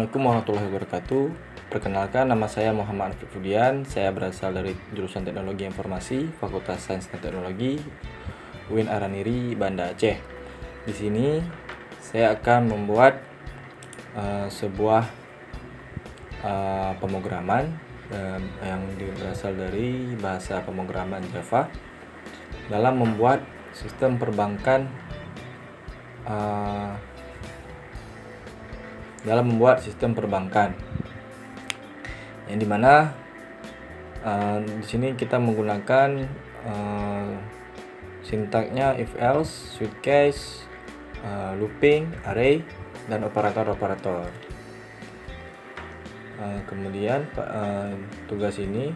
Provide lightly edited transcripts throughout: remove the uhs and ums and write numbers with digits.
Assalamualaikum warahmatullahi wabarakatuh. Perkenalkan, nama saya Muhammad Fudian. Saya berasal dari jurusan Teknologi Informasi, Fakultas Sains dan Teknologi, UIN Araniri, Banda Aceh. Di sini saya akan membuat sebuah pemrograman yang berasal dari bahasa pemrograman Java dalam membuat sistem perbankan yang dimana di sini kita menggunakan sintaknya if else, switch case, looping, array, dan operator-operator. Kemudian tugas ini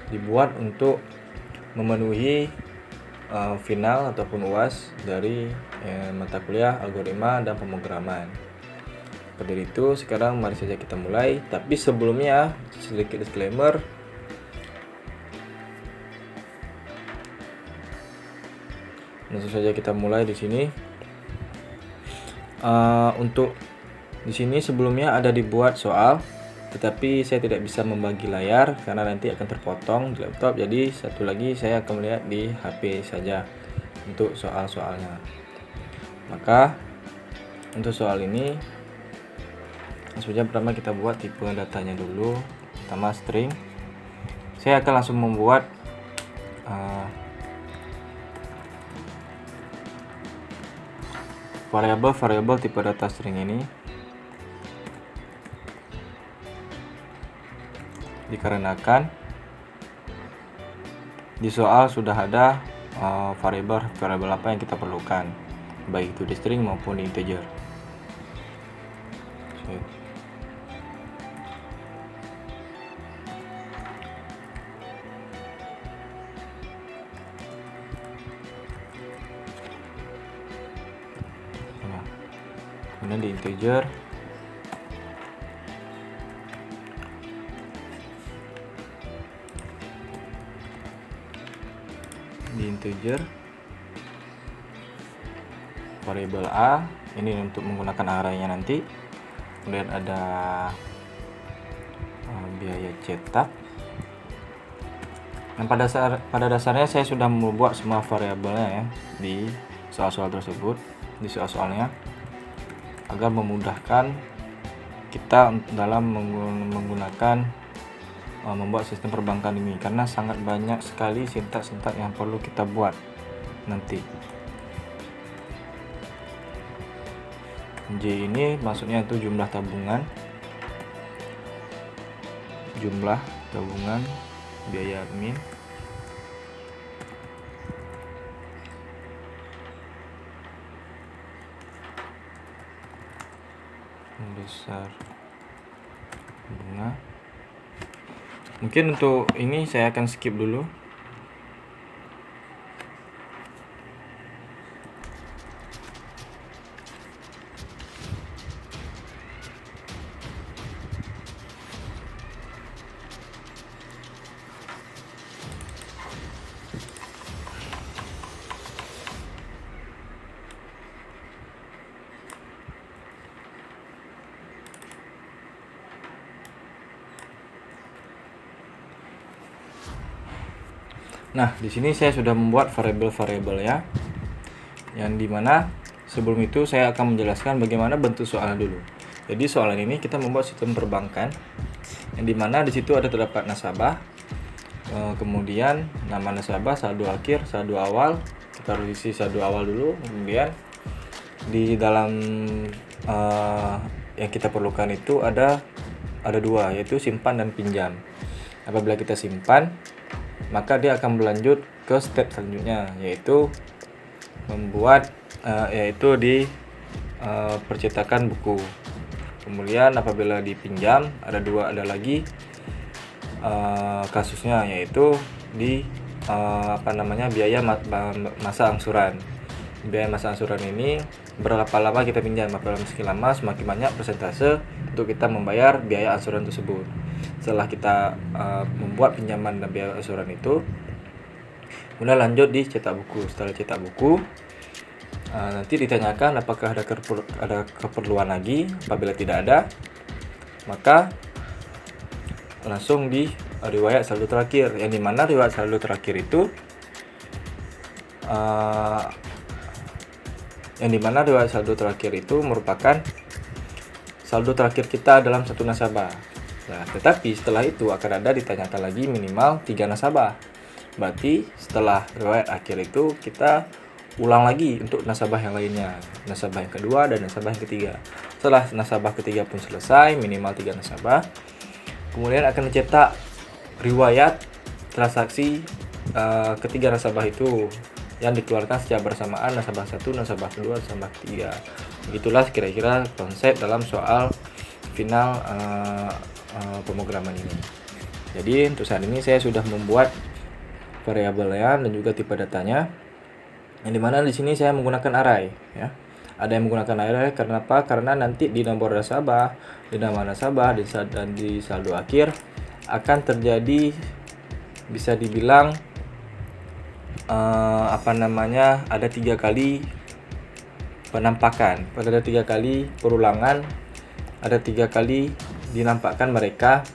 dibuat untuk memenuhi final ataupun UAS dari mata kuliah algoritma dan pemrograman. Seperti itu, sekarang mari saja kita mulai. Tapi sebelumnya sedikit disclaimer. Langsung saja kita mulai di sini. Untuk di sini sebelumnya ada dibuat soal, tetapi saya tidak bisa membagi layar karena nanti akan terpotong di laptop. Jadi satu lagi saya akan melihat di HP saja untuk soal-soalnya. Maka untuk soal ini pertama kita buat tipe datanya dulu, pertama string. Saya akan langsung membuat variabel tipe data string ini, dikarenakan di soal sudah ada variabel apa yang kita perlukan, baik itu di string maupun di integer. Kemudian di integer variabel A ini untuk menggunakan arraynya nanti. Kemudian ada biaya cetak. Dan pada dasarnya saya sudah membuat semua variabelnya ya di soal-soal tersebut, di soal-soalnya, agar memudahkan kita dalam menggunakan membuat sistem perbankan ini, karena sangat banyak sekali sintak-sintak yang perlu kita buat nanti. J ini maksudnya itu jumlah tabungan, biaya admin, besar bunga. Mungkin untuk ini saya akan skip dulu. Nah, di sini saya sudah membuat variabel-variabel ya, yang dimana sebelum itu saya akan menjelaskan bagaimana bentuk soalnya dulu. Jadi soalan ini kita membuat sistem perbankan, yang dimana di situ ada terdapat nasabah, kemudian nama nasabah, saldo akhir, saldo awal. Kita harus isi saldo awal dulu. Kemudian di dalam yang kita perlukan itu ada dua, yaitu simpan dan pinjam. Apabila kita simpan, maka dia akan berlanjut ke step selanjutnya, yaitu membuat yaitu di percetakan buku. Kemudian apabila dipinjam ada lagi kasusnya, yaitu di biaya masa angsuran. Biaya masa angsuran ini berapa lama kita pinjam, apabila semakin lama semakin banyak persentase untuk kita membayar biaya angsuran tersebut. Setelah kita membuat pinjaman dan biaya angsuran itu, kemudian lanjut di cetak buku. Setelah cetak buku, Nanti ditanyakan apakah ada keperluan lagi. Apabila tidak ada, maka langsung di riwayat saldo terakhir, yang dimana riwayat saldo terakhir itu merupakan saldo terakhir kita dalam satu nasabah. Nah, tetapi setelah itu akan ada ditanyakan lagi minimal 3 nasabah. Berarti setelah riwayat akhir itu kita ulang lagi untuk nasabah yang lainnya, nasabah yang kedua dan nasabah yang ketiga. Setelah nasabah ketiga pun selesai, minimal 3 nasabah, kemudian akan dicetak riwayat transaksi ketiga nasabah itu yang dikeluarkan secara bersamaan, nasabah 1, nasabah kedua, nasabah ketiga. Begitulah kira-kira konsep dalam soal final pemrograman ini. Jadi untuk saat ini saya sudah membuat variabelnya dan juga tipe datanya, yang dimana di sini saya menggunakan array ya. Ada yang menggunakan array karena apa? Karena nanti di nomor nasabah, di nama nasabah, dan di saldo akhir akan terjadi, bisa dibilang ada 3 kali penampakan, ada 3 kali perulangan, ada 3 kali dinampakkan mereka,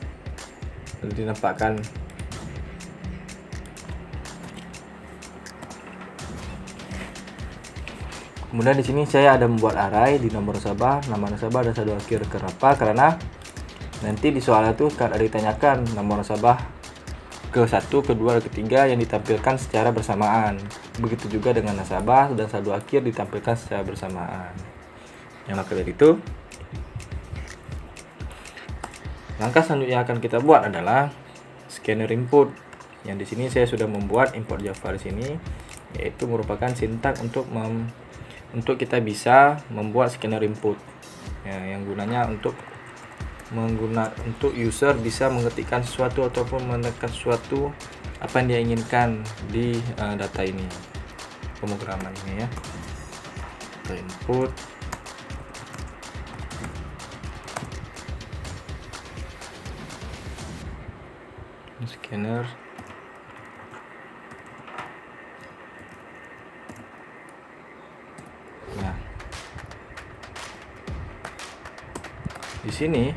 Kemudian di sini saya ada membuat array di nomor nasabah, nama nasabah dan saldo akhir. Kenapa? Karena nanti di soal itu akan ada ditanyakan nomor nasabah ke-1, ke-2, dan ke-3 yang ditampilkan secara bersamaan. Begitu juga dengan nasabah dan saldo akhir ditampilkan secara bersamaan. Yang maka dari itu, langkah selanjutnya yang akan kita buat adalah scanner input. Yang di sini saya sudah membuat import Java di sini, yaitu merupakan sintak untuk kita bisa membuat scanner input ya, yang gunanya untuk user bisa mengetikkan sesuatu ataupun menekan sesuatu apa yang dia inginkan di data ini, pemrograman ini ya. Input scanner. Nah, di sini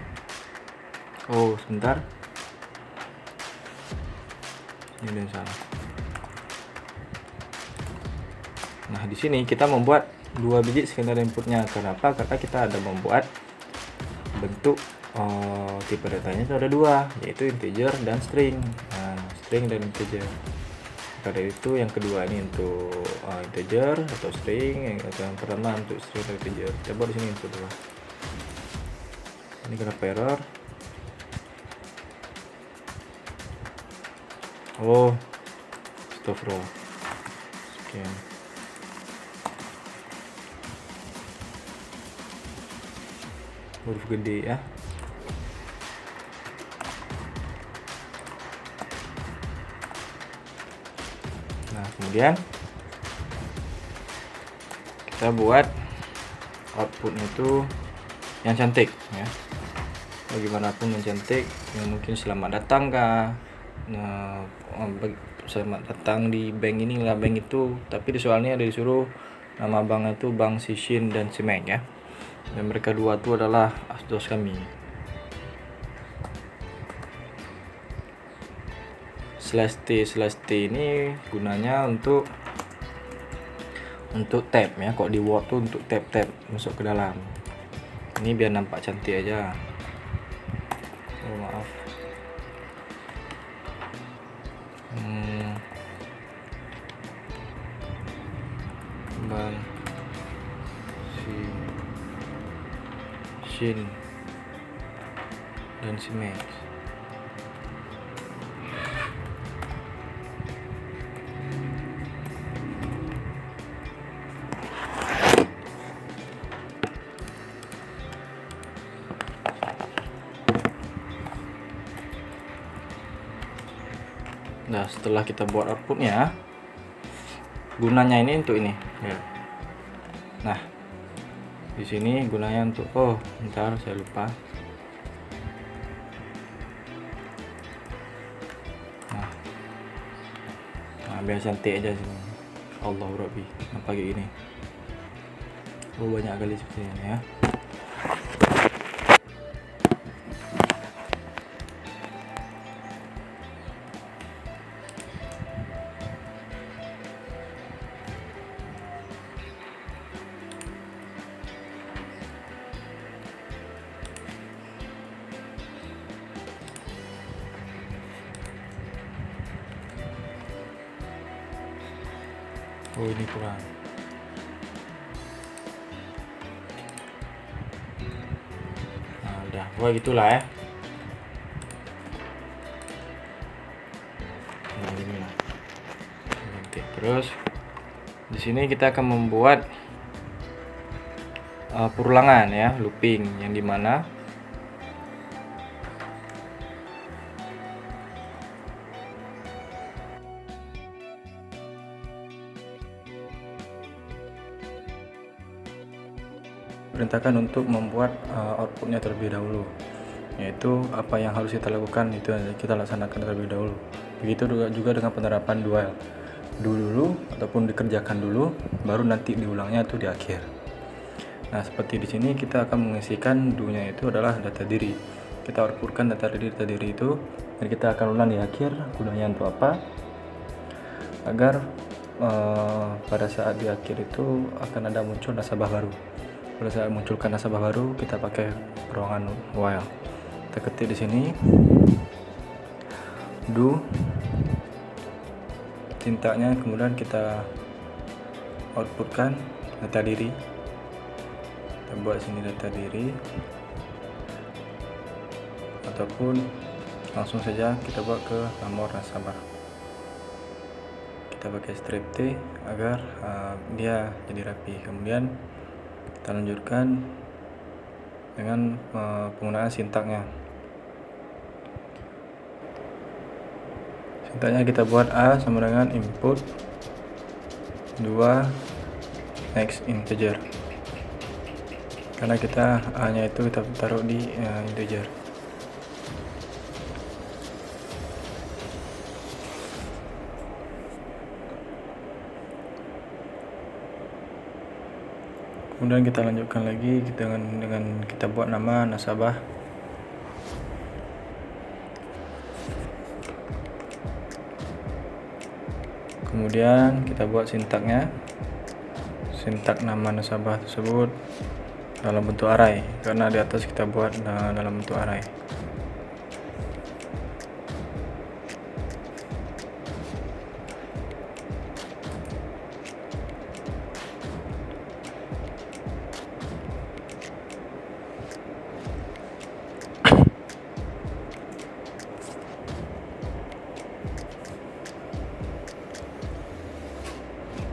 sebentar, ini yang salah. Nah, di sini kita membuat 2 biji scanner inputnya. Kenapa? Karena kita ada membuat bentuk tipe datanya itu ada 2, yaitu integer dan string. Nah, string dan integer. Pada itu yang kedua ini untuk integer atau string, yang pertama untuk string dan integer. Kita buat di sini input 2. Ini kenapa error? Astagfirullah. Sekian. Huruf gede ya. Nah, kemudian kita buat outputnya itu yang cantik ya. Bagaimanapun yang cantik, yang mungkin selamat datang kah, selamat datang di bank ini lah, bank itu, tapi di soalnya ada disuruh nama bank itu Bank Sishin dan Cimek ya, dan mereka dua itu adalah asdos kami. /t ini gunanya untuk tab ya. Kok di Word tuh untuk tab masuk ke dalam. Ini biar nampak cantik aja. Maaf. Bang Shin dan Cimek. Nah, setelah kita buat outputnya, gunanya ini untuk ini ya. Nah, di sini gunanya untuk bentar, saya lupa. Nah, biar cantik aja sini. Allah Rabbi, apa kayak gini. banyak kali seperti ini ya. Oh, ini kurang. Nah, udah, wah gitulah ya. Nah, ini lah. Nanti terus di sini kita akan membuat perulangan ya, looping, yang dimana perintahkan untuk membuat outputnya terlebih dahulu, yaitu apa yang harus kita lakukan itu kita laksanakan terlebih dahulu. Begitu juga dengan penerapan do dulu ataupun dikerjakan dulu, baru nanti diulangnya itu di akhir. Nah, seperti di sini kita akan mengisikan do-nya itu adalah data diri. Kita outputkan data diri itu, dan kita akan ulang di akhir. Gunanya untuk apa? Agar pada saat di akhir itu akan ada muncul nasabah baru. Pada saat munculkan nasabah baru, kita pakai perulangan while. Kita ketik di sini do tintanya, kemudian kita outputkan data diri. Kita buat sini data diri, ataupun langsung saja kita buat ke nomor nasabah. Kita pakai strip T agar dia jadi rapi. Kemudian kita lanjutkan dengan penggunaan sintaknya. Sintaknya kita buat A sama dengan input 2 next integer, karena kita A nya itu kita taruh di integer. Kemudian kita lanjutkan lagi dengan kita buat nama nasabah. Kemudian kita buat sintaknya, sintak nama nasabah tersebut dalam bentuk array, karena di atas kita buat dalam bentuk array.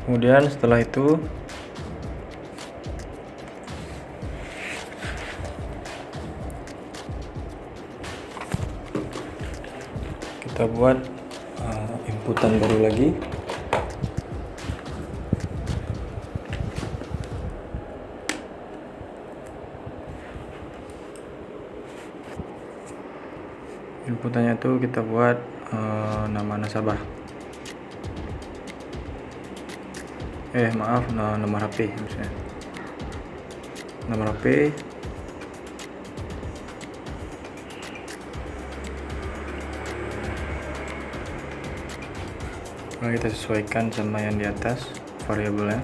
Kemudian setelah itu kita buat inputan baru lagi. Inputannya itu kita buat nama nasabah. Nomor HP misalnya. Nomor HP. Nah, kita sesuaikan sama yang di atas variabelnya.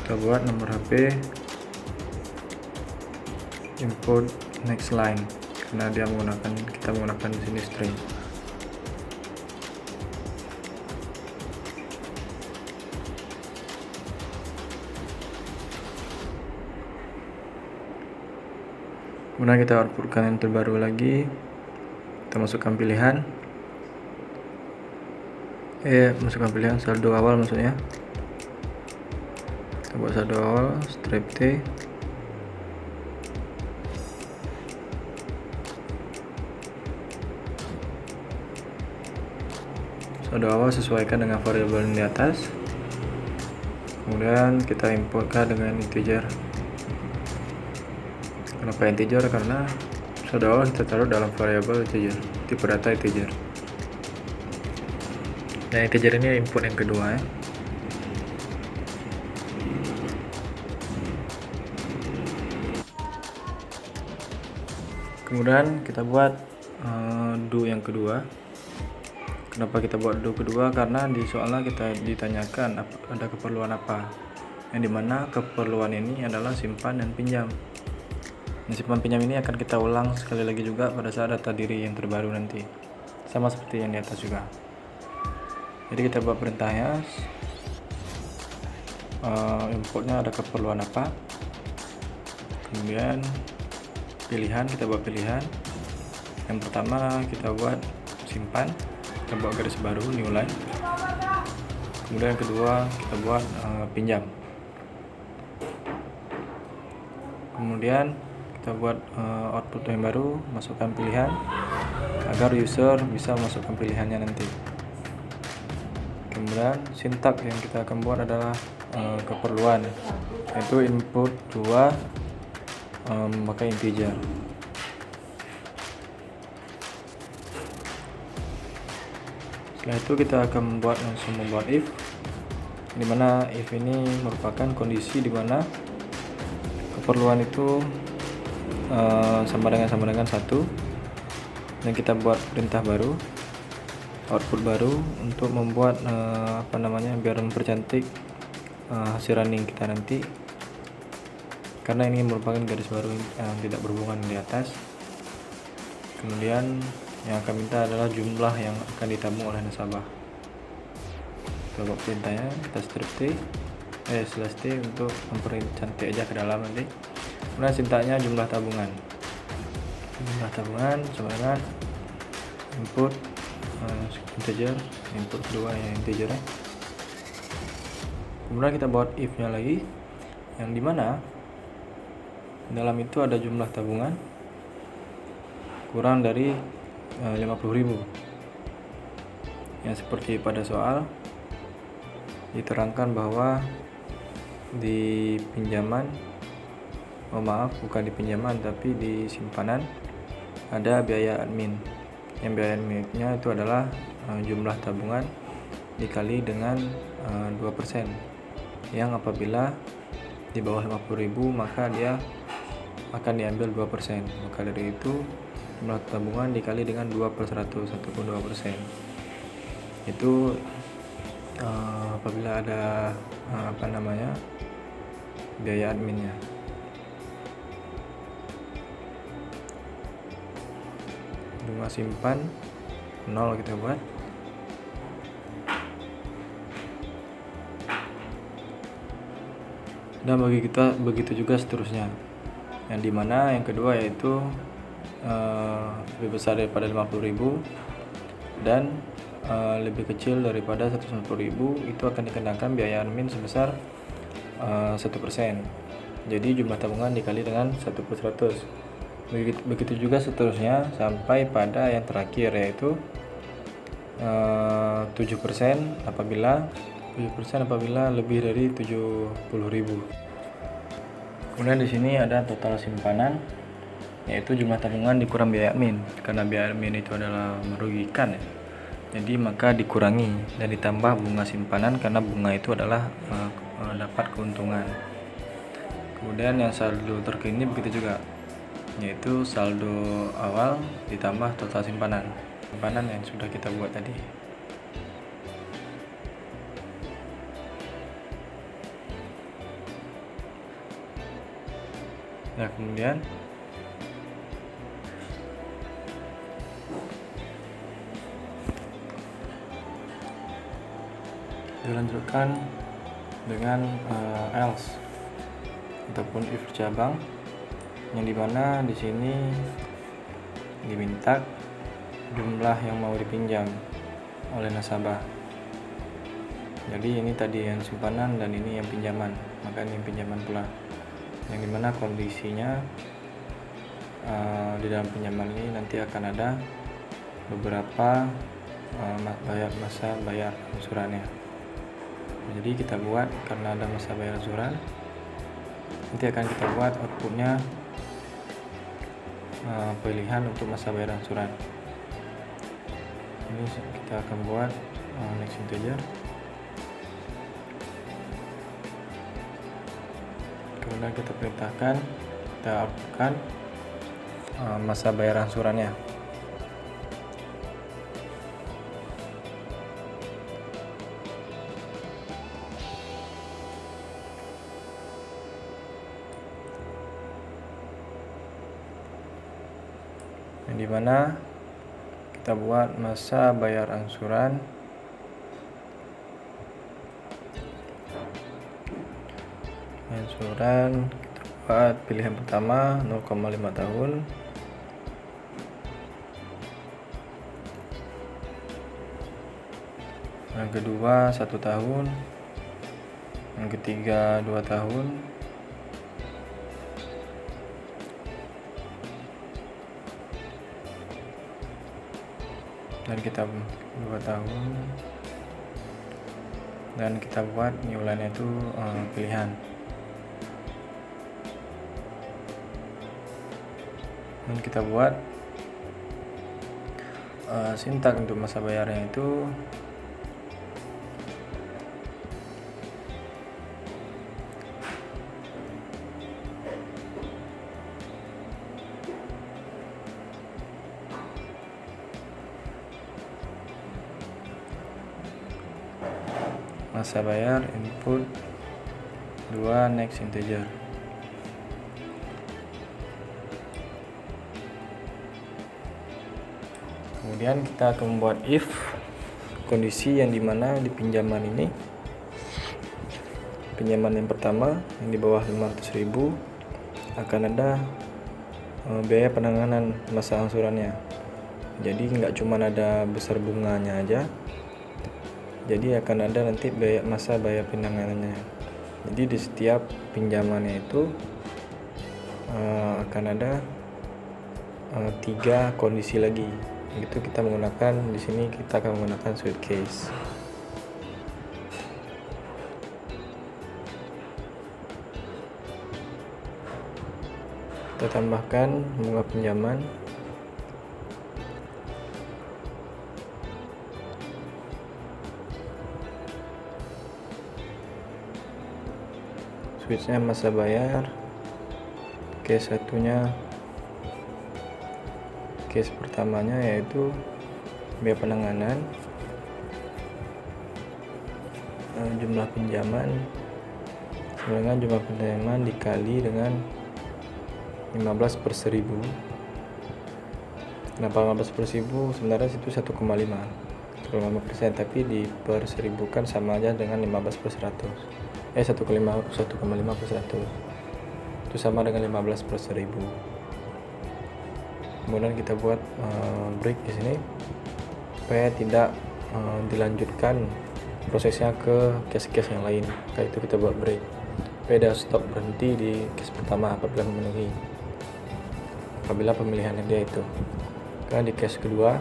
Kita buat nomor HP input next line, karena kita menggunakan di sini string. Kemudian kita outputkan yang terbaru lagi. Kita masukkan pilihan, masukkan pilihan saldo awal maksudnya. Kita buat saldo awal, strip T, saldo awal sesuaikan dengan variabel yang di atas. Kemudian kita importkan dengan integer. Kenapa integer? Karena saldo awal kita taruh dalam variabel integer, tipe data integer. Nah, integer ini input yang kedua ya. Kemudian kita buat do yang kedua. Kenapa kita buat do kedua? Karena di soalnya kita ditanyakan ada keperluan apa, yang dimana keperluan ini adalah simpan dan pinjam. Nah, simpan pinjam ini akan kita ulang sekali lagi juga pada saat data diri yang terbaru nanti, sama seperti yang di atas juga. Jadi kita buat perintahnya, importnya ada keperluan apa, kemudian pilihan, kita buat pilihan. Yang pertama kita buat simpan, kita buat garis baru new line. Kemudian yang kedua kita buat pinjam. Kemudian kita buat output yang baru, masukkan pilihan agar user bisa masukkan pilihannya nanti. Kemudian sintak yang kita akan buat adalah keperluan, yaitu input 2 memakai integer. Setelah itu kita akan langsung membuat if, dimana if ini merupakan kondisi dimana keperluan itu sama dengan 1, dan kita buat perintah baru, output baru untuk membuat biar mempercantik hasil running kita nanti, karena ini merupakan garis baru yang tidak berhubungan di atas. Kemudian yang akan minta adalah jumlah yang akan ditabung oleh nasabah. Kita buat perintahnya, kita strip t untuk mempercantik aja ke dalam nanti. Kemudian sintaknya jumlah tabungan sama dengan input integer, input kedua yang integer ya. Kemudian kita buat if nya lagi, yang dimana dalam itu ada jumlah tabungan kurang dari 50.000, yang seperti pada soal diterangkan bahwa di pinjaman, bukan di pinjaman tapi di simpanan ada biaya admin, yang biaya adminnya itu adalah jumlah tabungan dikali dengan 2%, yang apabila di bawah 50.000 maka dia akan diambil 2%. Maka dari itu jumlah tabungan dikali dengan 2/100 ataupun 2%. Itu apabila ada biaya adminnya. Bunga simpan 0 kita buat. Dan bagi kita begitu juga seterusnya. Yang dimana yang kedua yaitu lebih besar daripada 50.000 dan lebih kecil daripada 150.000, itu akan dikenakan biaya admin sebesar 1%. Jadi jumlah tabungan dikali dengan 1/100. Begitu juga seterusnya sampai pada yang terakhir yaitu 7% apabila lebih dari 70.000. Kemudian di sini ada total simpanan, yaitu jumlah tabungan dikurang biaya admin, karena biaya admin itu adalah merugikan ya. Jadi maka dikurangi dan ditambah bunga simpanan, karena bunga itu adalah dapat keuntungan. Kemudian yang saldo terkini begitu juga, yaitu saldo awal ditambah total simpanan yang sudah kita buat tadi. Nah, kemudian dilanjutkan dengan else ataupun if cabang, yang dimana di sini diminta jumlah yang mau dipinjam oleh nasabah. Jadi ini tadi yang simpanan dan ini yang pinjaman, maka ini yang pinjaman pula, yang dimana kondisinya di dalam pinjaman ini nanti akan ada beberapa masa bayar angsurannya. Jadi kita buat, karena ada masa bayar angsuran, nanti akan kita buat outputnya pilihan untuk masa bayar angsuran. Ini kita akan buat next integer. Kemudian kita perintahkan, kita outputkan masa bayar angsurannya. Yang dimana kita buat masa bayar angsuran kita buat pilihan pertama 0,5 tahun, yang kedua 1 tahun, yang ketiga 2 tahun, dan kita 2 tahun, dan kita buat new line itu pilihan. Dan kita buat sintak untuk masa bayarnya itu masa bayar input 2 next integer. Kemudian kita akan membuat if kondisi yang dimana di pinjaman ini, pinjaman yang pertama yang di bawah 500.000 akan ada biaya penanganan masa angsurannya. Jadi nggak cuma ada besar bunganya aja, jadi akan ada nanti masa bayar penanganannya. Jadi di setiap pinjamannya itu akan ada 3 kondisi lagi. Itu kita menggunakan di sini, kita akan menggunakan switch case. Kita tambahkan bunga pinjaman. Switchnya masa bayar. Case satunya, case pertamanya yaitu biaya penanganan, jumlah pinjaman dengan jumlah pinjaman dikali dengan 15/1000. Kenapa 15/1000? Sebenarnya itu 1,5%, tapi diperseribukan sama aja dengan 15/100. 1,5/100 itu sama dengan 15/1000. Kemudian kita buat break di sini supaya tidak dilanjutkan prosesnya ke case-case yang lain. Kayak itu kita buat break supaya dia stop, berhenti di case pertama apabila memenuhi, apabila pemilihannya dia itu. Karena di case kedua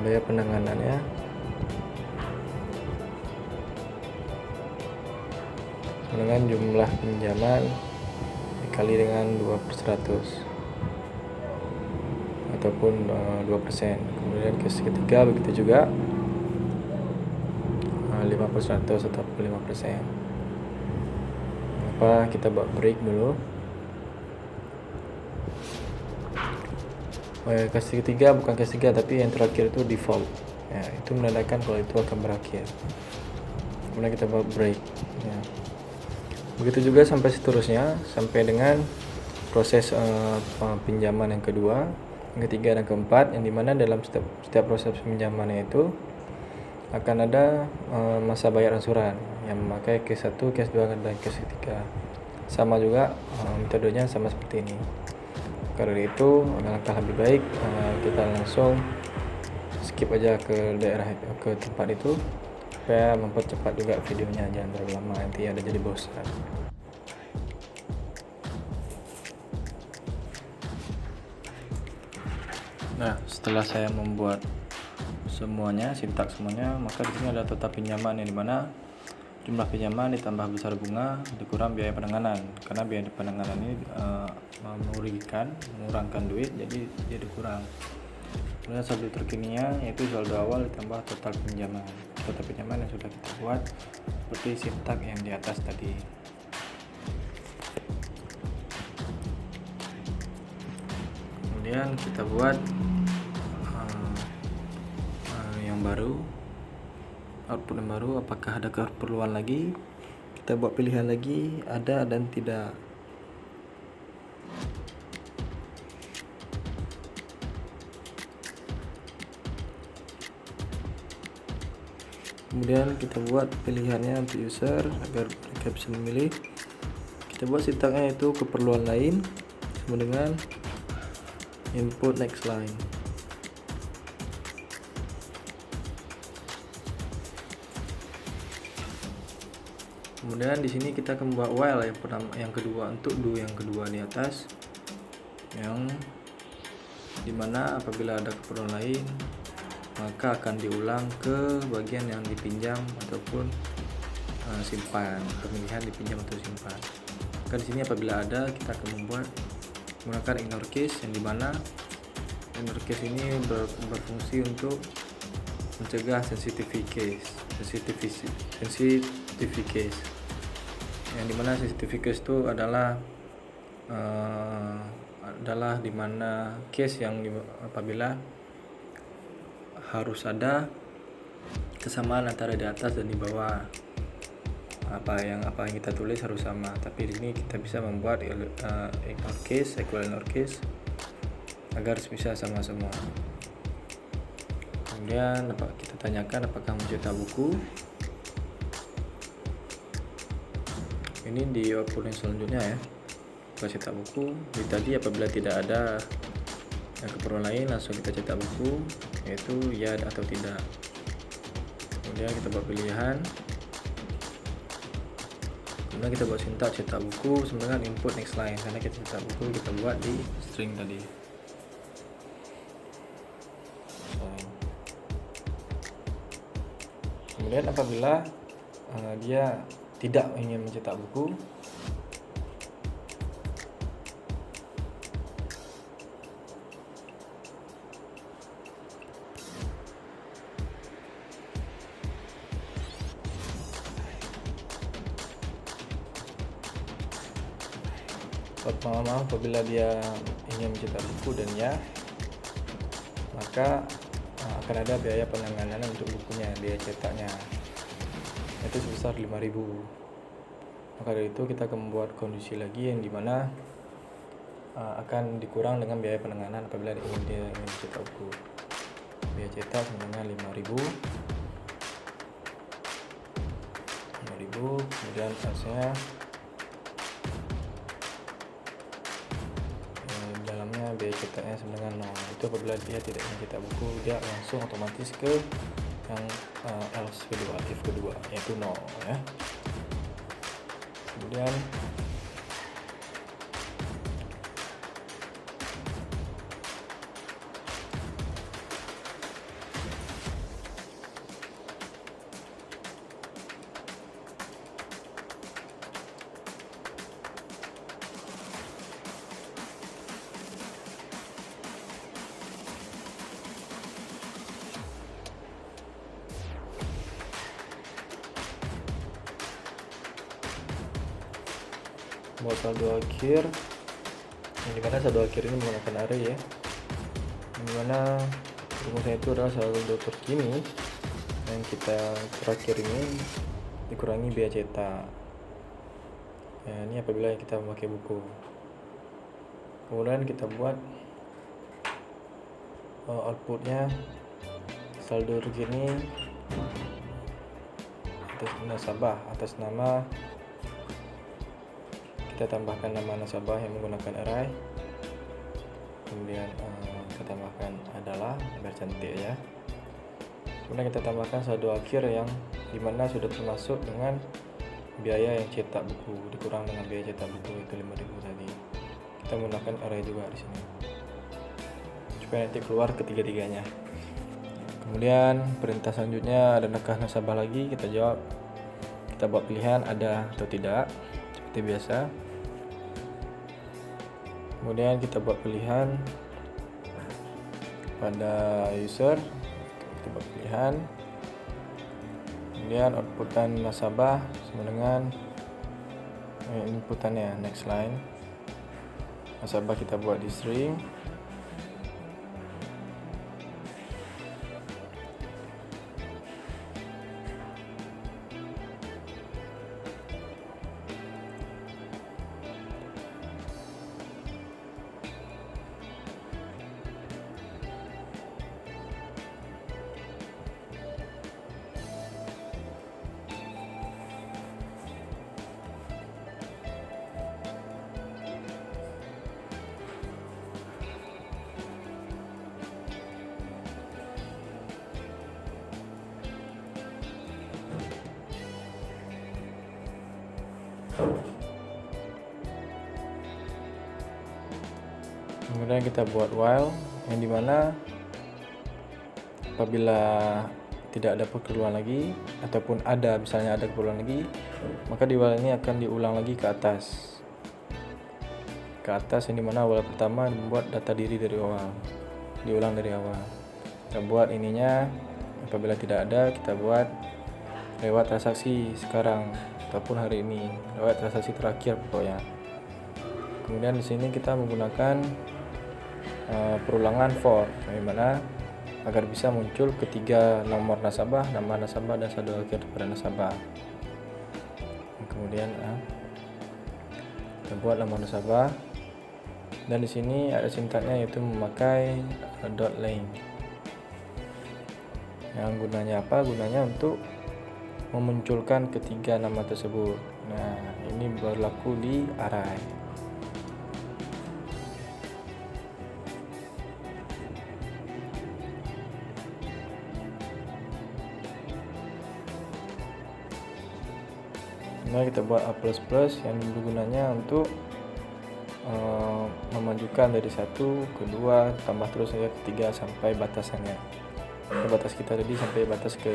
biaya penanganannya dengan jumlah pinjaman dikali dengan 2/100 ataupun 2%. Kemudian case ketiga begitu juga 5/100 atau 5%. Apa kita buat break dulu. Case ketiga bukan case 3, tapi yang terakhir itu default. Ya, itu menandakan kalau itu akan berakhir. Kemudian kita buat break. Ya. Begitu juga sampai seterusnya, sampai dengan proses pinjaman yang kedua, yang ketiga, dan keempat, yang dimana dalam setiap proses pinjamannya itu akan ada masa bayar angsuran yang memakai case 1, case 2, dan case 3. Sama juga metodenya sama seperti ini. Karena itu alangkah lebih baik kita langsung skip aja ke tempat itu supaya mempercepat juga videonya, jangan terlalu lama, nanti ada jadi bosan. Nah, setelah saya membuat semuanya, sintaks semuanya, maka di sini ada total pinjaman yang dimana jumlah pinjaman ditambah besar bunga dikurang biaya penanganan, karena biaya penanganan ini merugikan, mengurangkan duit, jadi dia dikurang. Kemudian saldo terkininya yaitu saldo awal ditambah total pinjaman yang sudah kita buat seperti sintak yang di atas tadi. Kemudian kita buat yang baru, output yang baru. Apakah ada keperluan lagi? Kita buat pilihan lagi, ada dan tidak. Kemudian kita buat pilihannya untuk user agar mereka bisa memilih. Kita buat sintaknya itu keperluan lain sama dengan input next line. Kemudian di sini kita akan membuat while yang kedua untuk do yang kedua di atas, yang dimana apabila ada keperluan lain maka akan diulang ke bagian yang dipinjam ataupun simpan, pemilihan dipinjam atau simpan. Maka di sini apabila ada, kita akan membuat menggunakan ignore case, yang dimana ignore case ini berfungsi untuk mencegah sensitivity case, yang dimana sensitivity case itu adalah dimana case yang apabila harus ada kesamaan antara di atas dan di bawah, apa yang kita tulis harus sama, tapi di sini kita bisa membuat ignore case, equal ignore case agar bisa sama semua. Kemudian kita tanyakan apakah mencetak buku. Ini di output yang selanjutnya ya, kita cetak buku. Jadi tadi apabila tidak ada keperluan lain, langsung kita cetak buku, yaitu ya atau tidak. Kemudian kita buat pilihan, kemudian kita buat sintak cetak buku sama dengan input next line, karena kita cetak buku kita buat di string tadi. Kemudian apabila dia tidak ingin mencetak buku, apabila dia ingin mencetak buku dan ya, maka akan ada biaya penanganan untuk bukunya, biaya cetaknya itu sebesar 5.000. Maka dari itu kita akan membuat kondisi lagi yang dimana akan dikurang dengan biaya penanganan apabila dia ingin mencetak buku. Biaya cetak sama dengan 5.000, kemudian hasilnya dalamnya biaya cetaknya sama dengan 0. Itu apabila dia tidak mencetak buku, dia langsung otomatis ke yang else kedua, if kedua, yaitu 0 ya. Kemudian buat saldo akhir, yang dimana saldo akhir ini menggunakan array ya, yang dimana rumusnya itu adalah saldo terkini yang kita terakhir ini dikurangi biaya cetak ya, ini apabila kita memakai buku. Kemudian kita buat outputnya saldo terkini atas nama kita tambahkan nama nasabah yang menggunakan array, kemudian kita tambahkan adalah biar cantik ya. Kemudian kita tambahkan saldo akhir yang dimana sudah termasuk dengan biaya yang cetak buku, dikurang dengan biaya cetak buku itu 5.000 tadi. Kita menggunakan array juga di sini. supaya nanti keluar ketiga-tiganya. Kemudian perintah selanjutnya, adakah nasabah lagi? Kita jawab, kita buat pilihan ada atau tidak seperti biasa. Kemudian kita buat pilihan pada user, kita buat pilihan. Kemudian outputan nasabah sama dengan inputannya next line. Nasabah kita buat di string. Kemudian kita buat while yang dimana apabila tidak ada keperluan lagi ataupun misalnya ada keperluan lagi, maka di while ini akan diulang lagi ke atas yang dimana while pertama membuat data diri dari awal, diulang dari awal. Kita buat ininya apabila tidak ada, kita buat lewat transaksi sekarang ataupun hari ini, lewat transaksi terakhir pokoknya. Kemudian di sini kita menggunakan perulangan for, dimana agar bisa muncul ketiga nomor nasabah, nama nasabah dan saldo akhir pada nasabah. Kemudian kita buat nomor nasabah, dan di sini ada sintaknya yaitu memakai dot length. Yang gunanya apa? Gunanya untuk memunculkan ketiga nama tersebut. Nah, ini berlaku di array. Nah, kita buat A++ yang gunanya untuk memajukan dari 1 ke 2 tambah terus saja ke 3 sampai batasannya. Batas kita tadi sampai batas ke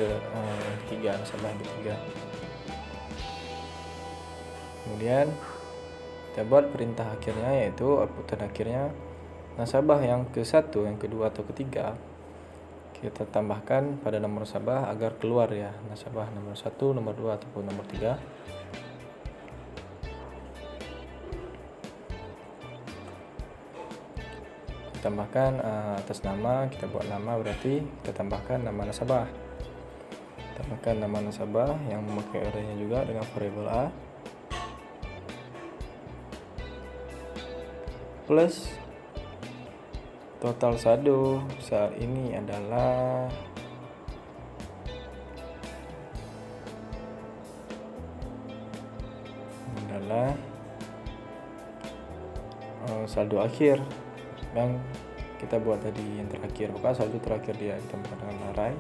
3, nasabah yang ketiga. Kemudian kita buat perintah akhirnya, yaitu outputan akhirnya nasabah yang ke-1, yang kedua atau ketiga kita tambahkan pada nomor nasabah agar keluar ya nasabah nomor 1, nomor 2 ataupun nomor 3. Tambahkan atas nama, kita buat nama, berarti kita tambahkan nama nasabah. Tambahkan nama nasabah yang memakai arraynya juga dengan variabel A plus total saldo saat ini adalah saldo akhir yang kita buat tadi yang terakhir, bukan saldo terakhir dia ditambahkan dengan array.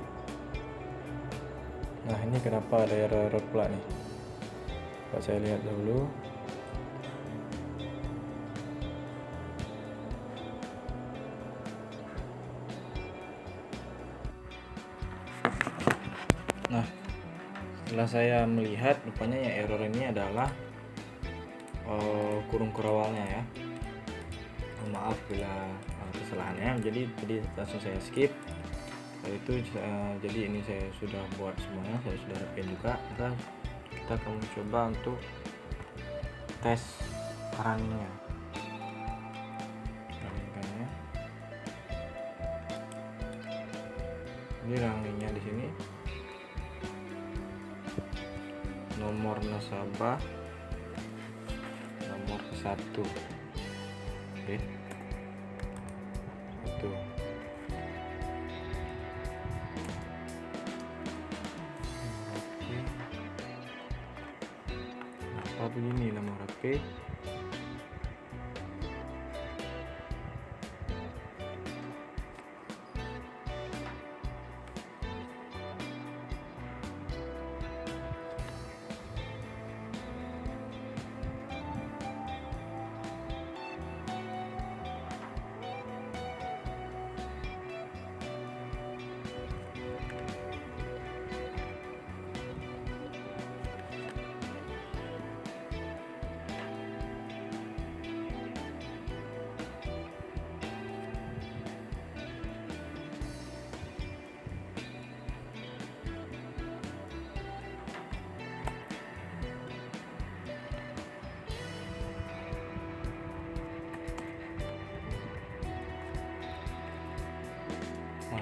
Nah, ini kenapa ada error pula nih? Coba saya lihat dulu. Nah, setelah saya melihat, rupanya yang error ini adalah kurung kurawalnya ya. Maaf bila kesalahannya, jadi langsung saya skip. Setelah itu jadi ini saya sudah buat semuanya, saya sudah rapin juga. Maka kita akan mencoba untuk tes runningnya. Ini runningnya di sini. Nomor nasabah nomor 1. Oke. 1. Apa begini nomor HP?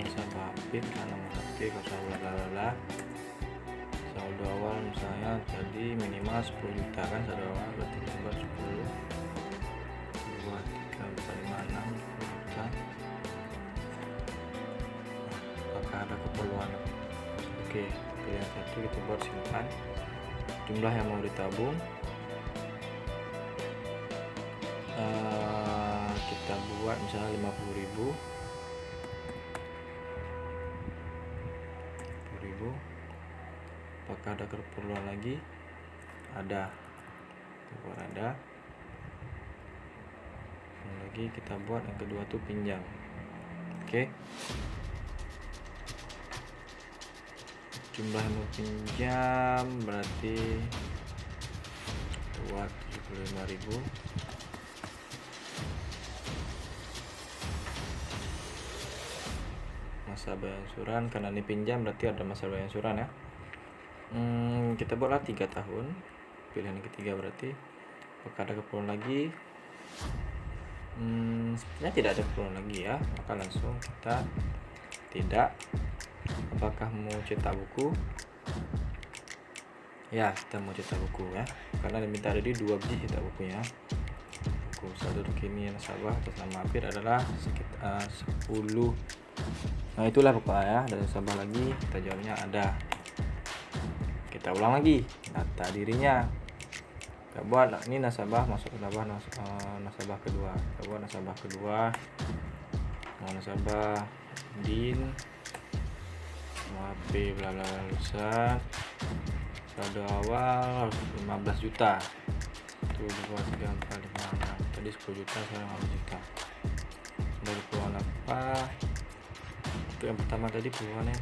nasabah PIN karena HP kalau lalala. Saldo awal misalnya tadi minimal 10 juta kan, saldo awal berarti kita buat 10 2 3 4 5 6 10 juta. Apakah ada keperluan? Oke, pilihan satu kita buat simpan. Jumlah yang mau ditabung kita buat misalnya 50.000. Apakah ada keperluan lagi? Ada. Ada. Lagi kita buat yang kedua tuh pinjam. Oke. Jumlah yang mau pinjam berarti buat 75.000. Masa bayar angsuran, karena ini pinjam berarti ada masa bayar angsuran ya. Kita buatlah 3 tahun. Pilihan yang ketiga berarti apakah ada keperluan lagi? Sebenarnya tidak ada keperluan lagi ya, maka langsung kita tidak. Apakah mau cetak buku? Ya, kita mau cetak buku ya, karena diminta tadi 2 biji cetak bukunya. Buku saldo kini nasabah atas nama Apir adalah sekitar 10. Nah itulah pokoknya ya, dari nasabah lagi kita jawabnya ada. Kita ulang lagi data dirinya. Kita buat ini nasabah masuk nasabah nasabah kedua. Kita buat nasabah kedua. Nasabah DIN HP bla bla lusa. Saldo awal 15 juta. 1 2 3 4 5 6. Tadi 10 juta, sekarang 15 juta. Dari keperluan apa? Untuk yang pertama tadi keperluannya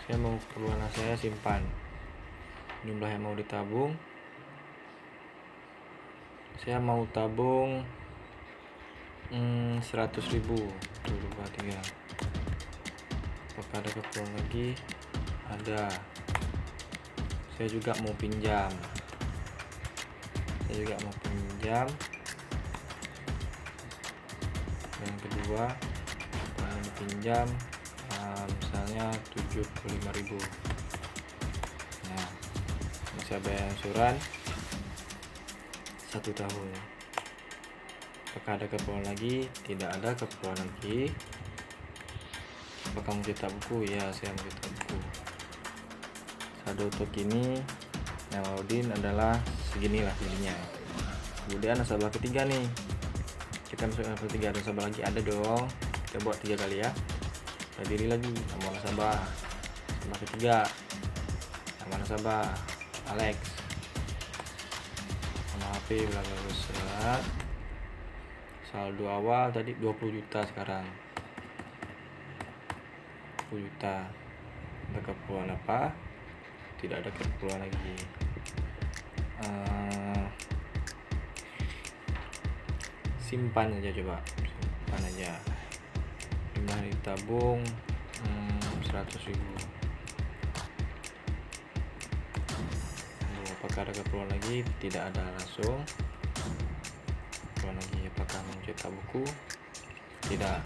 saya mau keperluan saya simpan. Jumlah yang mau ditabung, saya mau tabung 100.000. 1 2 3. Apakah ada keperluan lagi? Ada. Saya juga mau pinjam. Yang kedua yang dipinjam misalnya 75.000. Nah, masa bayar angsuran 1 tahun. Apakah ada keperluan lagi? Tidak ada keperluan lagi. Apakah mau cetak buku? Ya, saya mau cetak buku. Saldo untuk ini yang Audin adalah seginilah jadinya. Kemudian nasabah ketiga nih, kita masuk nasabah ketiga. Nasabah lagi ada dong, kita buat 3 kali ya. Kita diri lagi nama nasabah ketiga, nama nasabah Alex, nama HP bla bla bla. Saldo awal tadi 20 juta, sekarang 20 juta. Ada keperluan apa? Tidak ada keperluan lagi. Simpan aja, coba simpan aja. Jumlah ditabung 100.000. Apakah ada keperluan lagi? Tidak ada, langsung keperluan lagi. Apakah mencetak buku? Tidak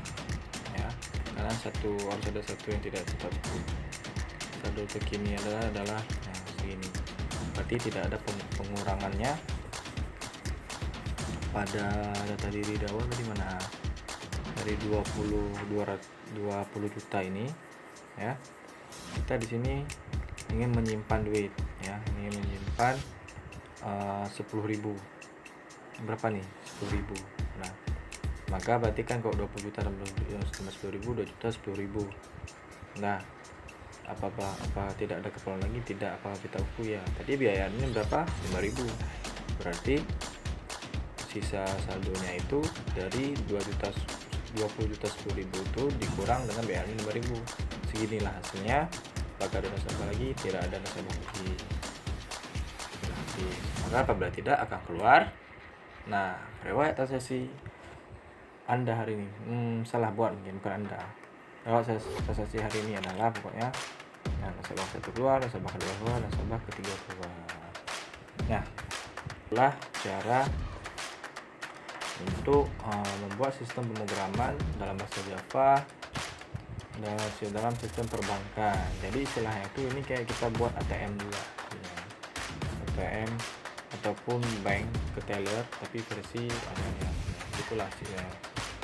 ya, karena harus ada satu yang tidak cetak buku. Saldo terkini adalah segini, berarti tidak ada pengurangannya pada data diri awal. Tadi mana dari 20 juta ini ya, kita di sini ingin menyimpan duit ya, ingin menyimpan 10.000. Berapa nih 10.000? Nah, maka berarti kan kalau 20 juta tambah 10.000 2 juta 10.000. Nah, apa tidak ada keperluan lagi? Tidak. Apa kita buku ya, tadi biayanya berapa? 5.000. Berarti sisa saldonya itu dari 20 juta 10.000 itu dikurang dengan biayanya 5.000. Seginilah hasilnya. Apakah ada nasabah lagi? Tidak ada nasabah lagi. Maka apabila tidak akan keluar. Nah, riwayat transaksi Anda hari ini salah buat, mungkin bukan Anda. Riwayat transaksi hari ini adalah pokoknya nasabah 1 keluar, nasabah kedua keluar, nasabah ketiga keluar. Nah, itulah cara untuk membuat sistem pemrograman dalam bahasa Java dalam sistem perbankan. Jadi istilahnya itu ini kayak kita buat ATM juga ya. ATM ataupun bank ke teller tapi versi ATM ya. Itulah sih ya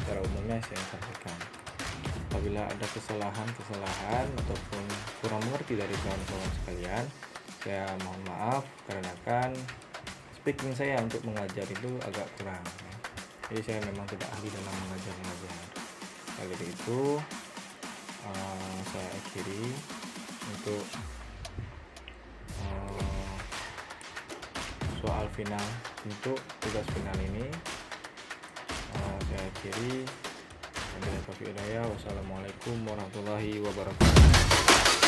secara umumnya saya sampaikan. Apabila ada kesalahan ataupun kurang mengerti dari kawan-kawan sekalian, saya mohon maaf karena kan speaking saya untuk mengajar itu agak kurang ya. Jadi saya memang tidak ahli dalam mengajar. Oleh itu saya akhiri untuk soal final untuk tugas final ini. Saya akhiri. Wassalamualaikum warahmatullahi wabarakatuh.